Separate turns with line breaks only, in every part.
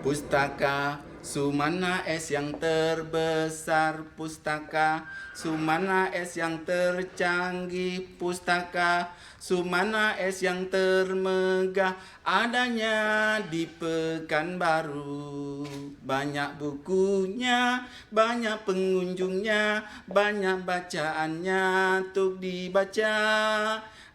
Pustaka Sumana es yang terbesar, pustaka Sumana es yang tercanggih, pustaka Sumana es yang termegah adanya di Pekanbaru. Banyak bukunya, banyak pengunjungnya, banyak bacaannya untuk dibaca.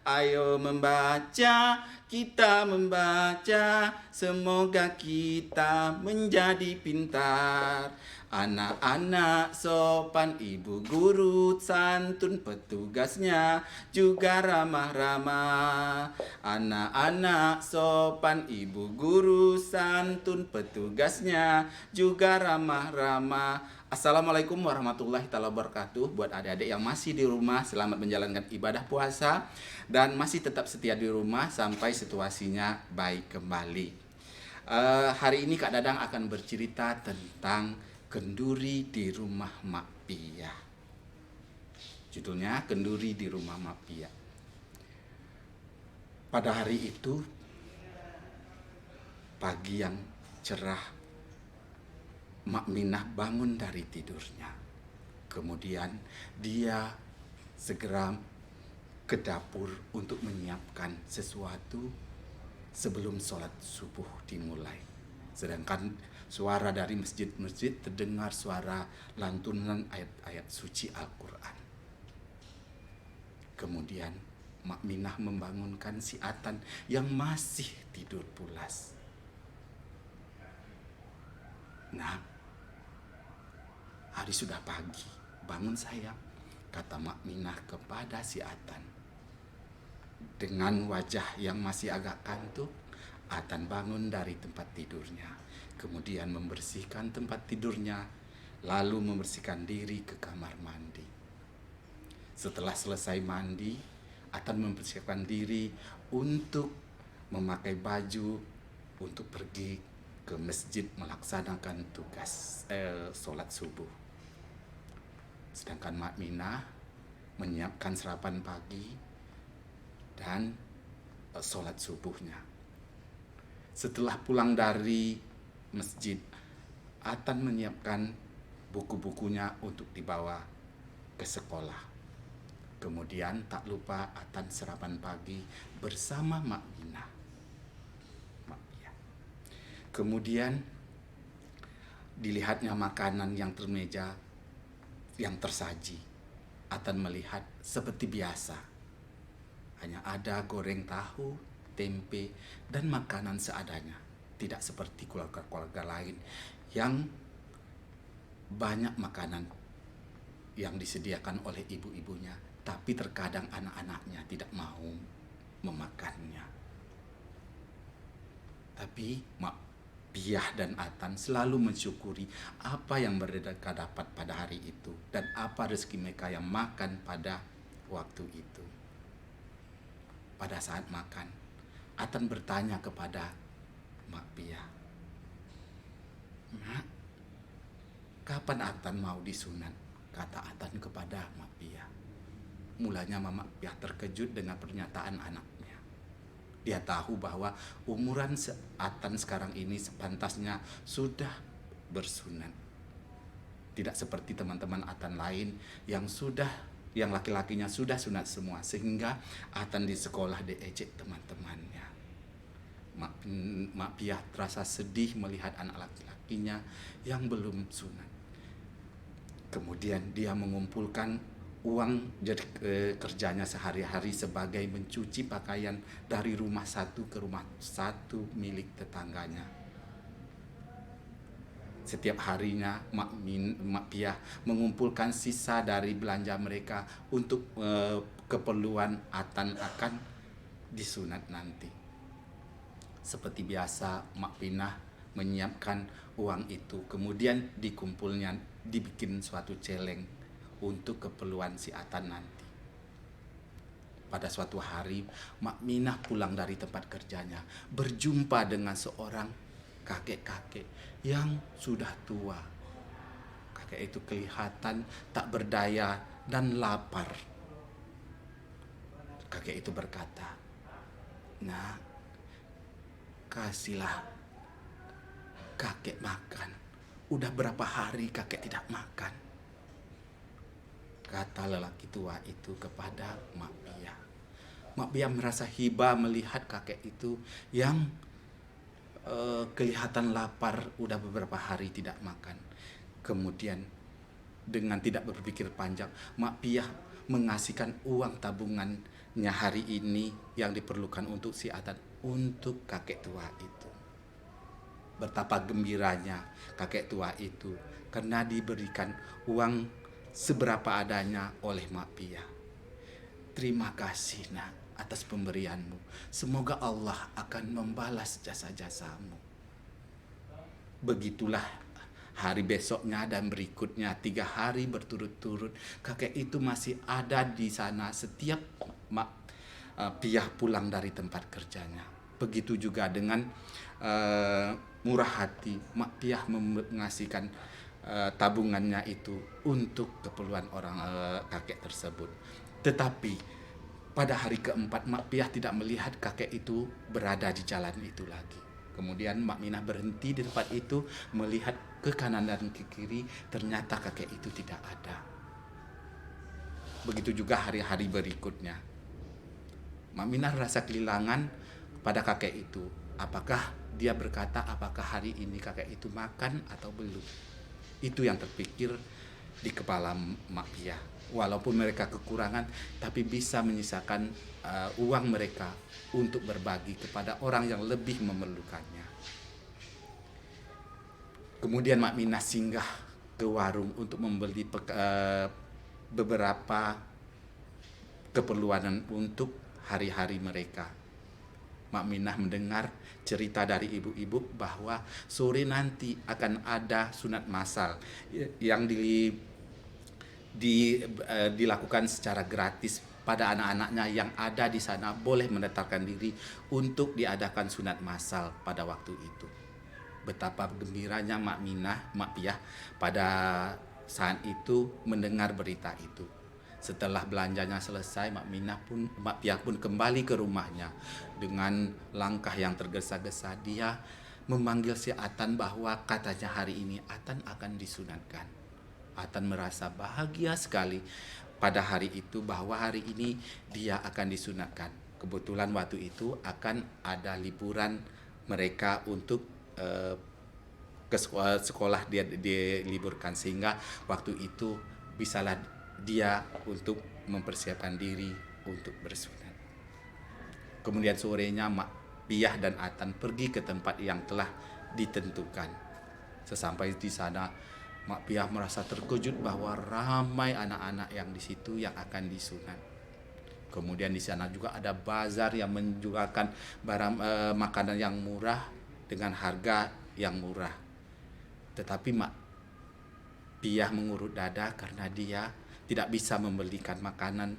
Ayo membaca, kita membaca, semoga kita menjadi pintar. Anak-anak sopan, ibu guru santun, petugasnya juga ramah-ramah. Anak-anak sopan, ibu guru santun, petugasnya juga ramah-ramah. Assalamualaikum warahmatullahi wabarakatuh. Buat adik-adik yang masih di rumah, selamat menjalankan ibadah puasa dan masih tetap setia di rumah sampai situasinya baik kembali. Hari ini Kak Dadang akan bercerita tentang kenduri di rumah Mak Pia. Judulnya Kenduri di rumah Mak Pia. Pada hari itu, pagi yang cerah, Mak Minah bangun dari tidurnya. Kemudian dia segera ke dapur untuk menyiapkan sesuatu sebelum sholat subuh dimulai. Sedangkan suara dari masjid-masjid terdengar suara lantunan ayat-ayat suci Al-Quran. Kemudian Mak Minah membangunkan si Atan yang masih tidur pulas. Nah, hari sudah pagi, bangun sayang, kata Mak Minah kepada si Atan. Dengan wajah yang masih agak kantuk, Atan bangun dari tempat tidurnya. Kemudian membersihkan tempat tidurnya, lalu membersihkan diri ke kamar mandi. Setelah selesai mandi, Atan mempersiapkan diri untuk memakai baju untuk pergi ke masjid melaksanakan tugas sholat subuh. Sedangkan Mak Minah menyiapkan sarapan pagi dan sholat subuhnya. Setelah pulang dari masjid, Atan menyiapkan buku-bukunya untuk dibawa ke sekolah. Kemudian tak lupa Atan sarapan pagi bersama Mak Minah. Kemudian dilihatnya makanan yang termeja, yang tersaji. Atan melihat seperti biasa. Hanya ada goreng tahu, tempe, dan makanan seadanya. Tidak seperti keluarga-keluarga lain yang banyak makanan yang disediakan oleh ibu-ibunya. Tapi terkadang anak-anaknya tidak mau memakannya. Tapi Mak Piah dan Atan selalu mensyukuri apa yang mereka dapat pada hari itu dan apa rezeki mereka yang makan pada waktu itu. Pada saat makan, Atan bertanya kepada Mak Piah, "Mak, kapan Atan mau disunat?" kata Atan kepada Mak Piah. Mulanya Mak Piah terkejut dengan pernyataan anaknya. Dia tahu bahwa umuran Atan sekarang ini sepantasnya sudah bersunat. Tidak seperti teman-teman Atan lain yang laki-lakinya sudah sunat semua, sehingga Atan di sekolah diejek teman-temannya. Mak Piah terasa sedih melihat anak laki-lakinya yang belum sunat. Kemudian dia mengumpulkan uang jadi kerjanya sehari-hari sebagai mencuci pakaian dari rumah satu ke rumah satu milik tetangganya. Setiap harinya Mak Piah mengumpulkan sisa dari belanja mereka untuk keperluan Atan akan disunat nanti. Seperti biasa Mak Minah menyiapkan uang itu, kemudian dikumpulnya, dibikin suatu celeng untuk keperluan si Atan nanti. Pada suatu hari, Mak Minah pulang dari tempat kerjanya, berjumpa dengan seorang kakek-kakek yang sudah tua. Kakek itu kelihatan tak berdaya dan lapar. Kakek itu berkata, "Nah, kasihlah kakek makan. Udah berapa hari kakek tidak makan? Kata lelaki tua itu kepada Mak Piah. Mak Piah merasa hibah melihat kakek itu yang kelihatan lapar, udah beberapa hari tidak makan. Kemudian dengan tidak berpikir panjang, Mak Piah mengasihkan uang tabungannya hari ini yang diperlukan untuk si Atan untuk kakek tua itu. Betapa gembiranya kakek tua itu karena diberikan uang seberapa adanya oleh Mak Piah. Terima kasih nak atas pemberianmu. Semoga Allah akan membalas jasa-jasamu. Begitulah hari besoknya dan berikutnya 3 hari berturut-turut kakek itu masih ada di sana setiap Mak Piah pulang dari tempat kerjanya. Begitu juga dengan murah hati Mak Piah mengasihkan tabungannya itu untuk keperluan orang kakek tersebut. Tetapi pada hari keempat Mak Piah tidak melihat kakek itu berada di jalan itu lagi. Kemudian Mak Minah berhenti di tempat itu, melihat ke kanan dan ke kiri, ternyata kakek itu tidak ada. Begitu juga hari-hari berikutnya. Mak Minah rasa kehilangan pada kakek itu. Apakah dia berkata apakah hari ini kakek itu makan atau belum? Itu yang terpikir di kepala Mak Piah. Walaupun mereka kekurangan, tapi bisa menyisakan uang mereka untuk berbagi kepada orang yang lebih memerlukannya. Kemudian Mak Minah singgah ke warung untuk membeli beberapa keperluan untuk hari-hari mereka. Mak Minah mendengar cerita dari ibu-ibu bahwa sore nanti akan ada sunat massal yang dilakukan secara gratis pada anak-anaknya yang ada di sana, boleh mendaftarkan diri untuk diadakan sunat massal pada waktu itu. Betapa gembiranya Mak Piah pada saat itu mendengar berita itu. Setelah belanjanya selesai, Mak Piah pun kembali ke rumahnya. Dengan langkah yang tergesa-gesa dia memanggil si Atan bahwa katanya hari ini Atan akan disunatkan. Atan merasa bahagia sekali pada hari itu bahwa hari ini dia akan disunatkan. Kebetulan waktu itu akan ada liburan mereka untuk ke sekolah dia diliburkan, sehingga waktu itu bisalah dia untuk mempersiapkan diri untuk bersunat. Kemudian sorenya Mak Piah dan Atan pergi ke tempat yang telah ditentukan. Sesampai di sana Mak Piah merasa terkejut bahwa ramai anak-anak yang di situ yang akan disunat. Kemudian di sana juga ada bazar yang menjualkan barang makanan yang murah dengan harga yang murah. Tetapi Mak Piah mengurut dada karena dia tidak bisa membelikan makanan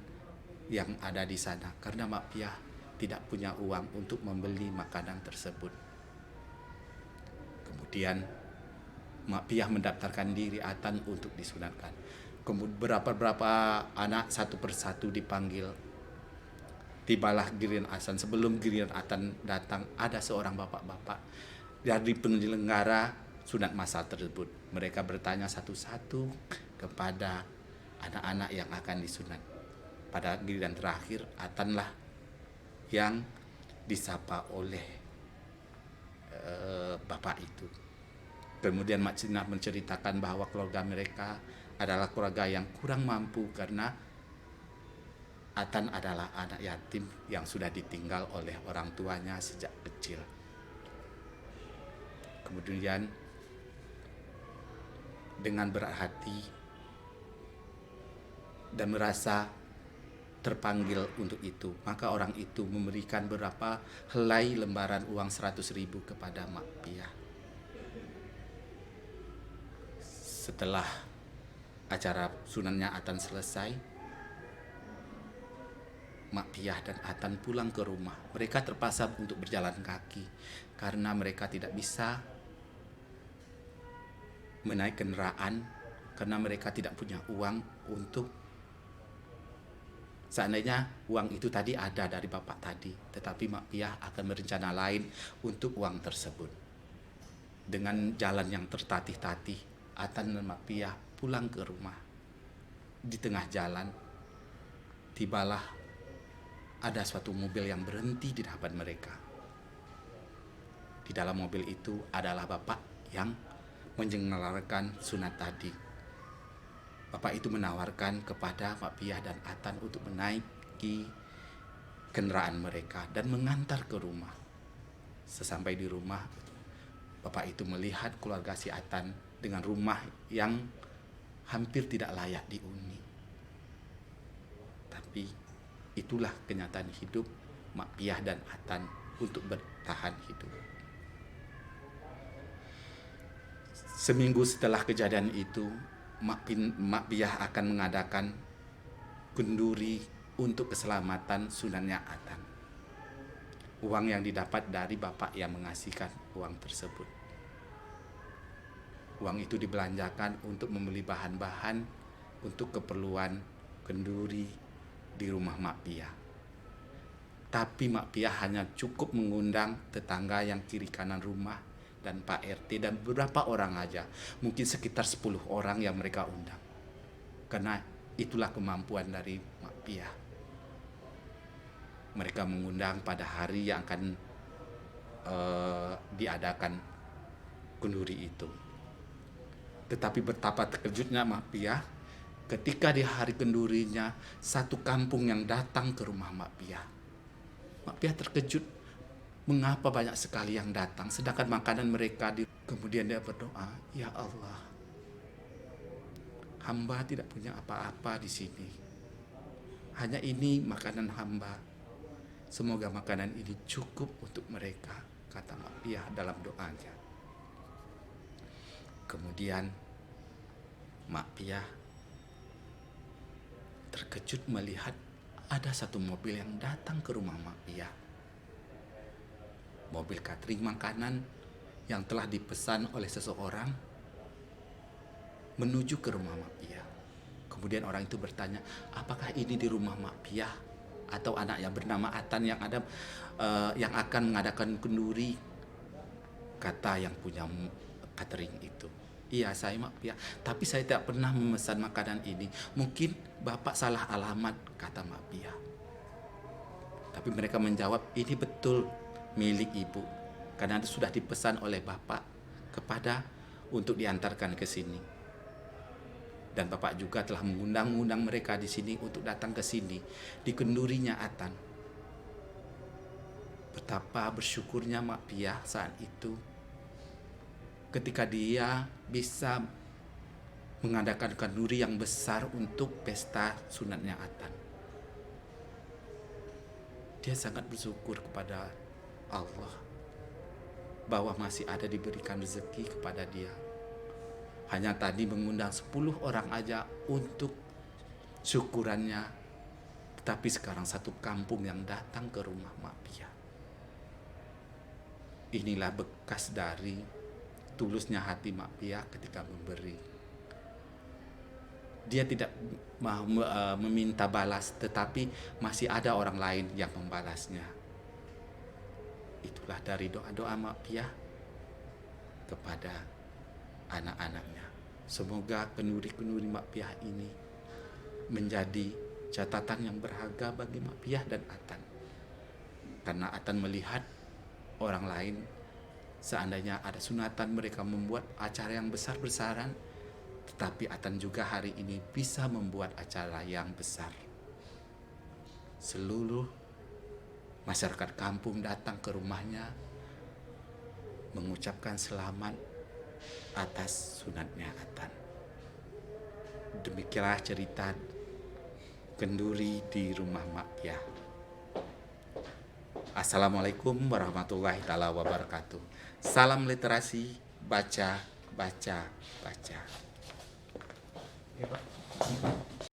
yang ada di sana karena Mak Piah tidak punya uang untuk membeli makanan tersebut. Kemudian Mak Piah mendaftarkan diri Atan untuk disunatkan. Kemudian beberapa anak satu persatu dipanggil. Tibalah giliran Atan. Sebelum giliran Atan datang, ada seorang bapak-bapak dari penyelenggara sunat massal tersebut. Mereka bertanya satu-satu kepada anak-anak yang akan disunat. Pada giliran terakhir, Atanlah yang disapa oleh bapak itu. Kemudian Mak Cinah menceritakan bahwa keluarga mereka adalah keluarga yang kurang mampu karena Atan adalah anak yatim yang sudah ditinggal oleh orang tuanya sejak kecil. Kemudian dengan berat hati dan merasa terpanggil untuk itu, maka orang itu memberikan beberapa helai lembaran uang 100.000 kepada Mak Piah. Setelah acara sunatnya Atan selesai, Mak Piah dan Atan pulang ke rumah. Mereka terpaksa untuk berjalan kaki karena mereka tidak bisa menaik kendaraan karena mereka tidak punya uang untuk, seandainya uang itu tadi ada dari bapak tadi, tetapi Mak Piah akan berencana lain untuk uang tersebut. Dengan jalan yang tertatih-tatih, Atan dan Mak Piah pulang ke rumah. Di tengah jalan, tibalah ada suatu mobil yang berhenti di hadapan mereka. Di dalam mobil itu adalah bapak yang menyelenggarakan sunat tadi. Bapak itu menawarkan kepada Mak Piah dan Atan untuk menaiki kendaraan mereka dan mengantar ke rumah. Sesampai di rumah, bapak itu melihat keluarga si Atan dengan rumah yang hampir tidak layak dihuni. Tapi itulah kenyataan hidup Mak Piah dan Atan untuk bertahan hidup. Seminggu setelah kejadian itu, Mak Piah akan mengadakan kenduri untuk keselamatan sunannya Atan. Uang yang didapat dari bapak yang mengasihkan uang tersebut. Uang itu dibelanjakan untuk membeli bahan-bahan untuk keperluan kenduri di rumah Mak Piah. Tapi Mak Piah hanya cukup mengundang tetangga yang kiri kanan rumah dan Pak RT dan beberapa orang aja. Mungkin sekitar 10 orang yang mereka undang. Karena itulah kemampuan dari Mak Piah. Mereka mengundang pada hari yang akan diadakan kenduri itu. Tetapi betapa terkejutnya Mak Piah ketika di hari kendurinya satu kampung yang datang ke rumah Mak Piah. Mak Piah terkejut, mengapa banyak sekali yang datang sedangkan makanan mereka kemudian dia berdoa, "Ya Allah, hamba tidak punya apa-apa di sini. Hanya ini makanan hamba. Semoga makanan ini cukup untuk mereka," kata Mak Piah dalam doanya. Kemudian Mak Piah terkejut melihat ada satu mobil yang datang ke rumah Mak Piah. Mobil catering makanan yang telah dipesan oleh seseorang menuju ke rumah Mak Piah. Kemudian orang itu bertanya, "Apakah ini di rumah Mak Piah atau anak yang bernama Atan yang akan mengadakan kenduri?" Kata yang punya catering itu, "Iya, saya Mak Piah, tapi saya tidak pernah memesan makanan ini. Mungkin Bapak salah alamat," kata Mak Piah. Tapi mereka menjawab, "Ini betul milik Ibu, karena sudah dipesan oleh Bapak kepada untuk diantarkan ke sini. Dan Bapak juga telah mengundang mereka di sini untuk datang ke sini di kendurinya Atan." Betapa bersyukurnya Mak Piah saat itu ketika dia bisa mengadakan kenduri yang besar untuk pesta sunatnya Atan. Dia sangat bersyukur kepada Allah bahwa masih ada diberikan rezeki kepada dia. Hanya tadi mengundang 10 orang aja untuk syukurannya. Tetapi sekarang satu kampung yang datang ke rumah Mak Piah. Inilah bekas dari tulusnya hati Mak Piah ketika memberi. Dia tidak meminta balas, tetapi masih ada orang lain yang membalasnya. Itulah dari doa-doa Mak Piah kepada anak-anaknya. Semoga kenduri-kenduri Mak Piah ini menjadi catatan yang berharga bagi Mak Piah dan Atan. Karena Atan melihat orang lain, seandainya ada sunatan mereka membuat acara yang besar-besaran, tetapi Atan juga hari ini bisa membuat acara yang besar. Seluruh masyarakat kampung datang ke rumahnya mengucapkan selamat atas sunatnya Atan. Demikianlah cerita kenduri di rumah Mak Piah. Assalamualaikum warahmatullahi taala wabarakatuh. Salam literasi, baca, baca, baca.
Ya, Pak.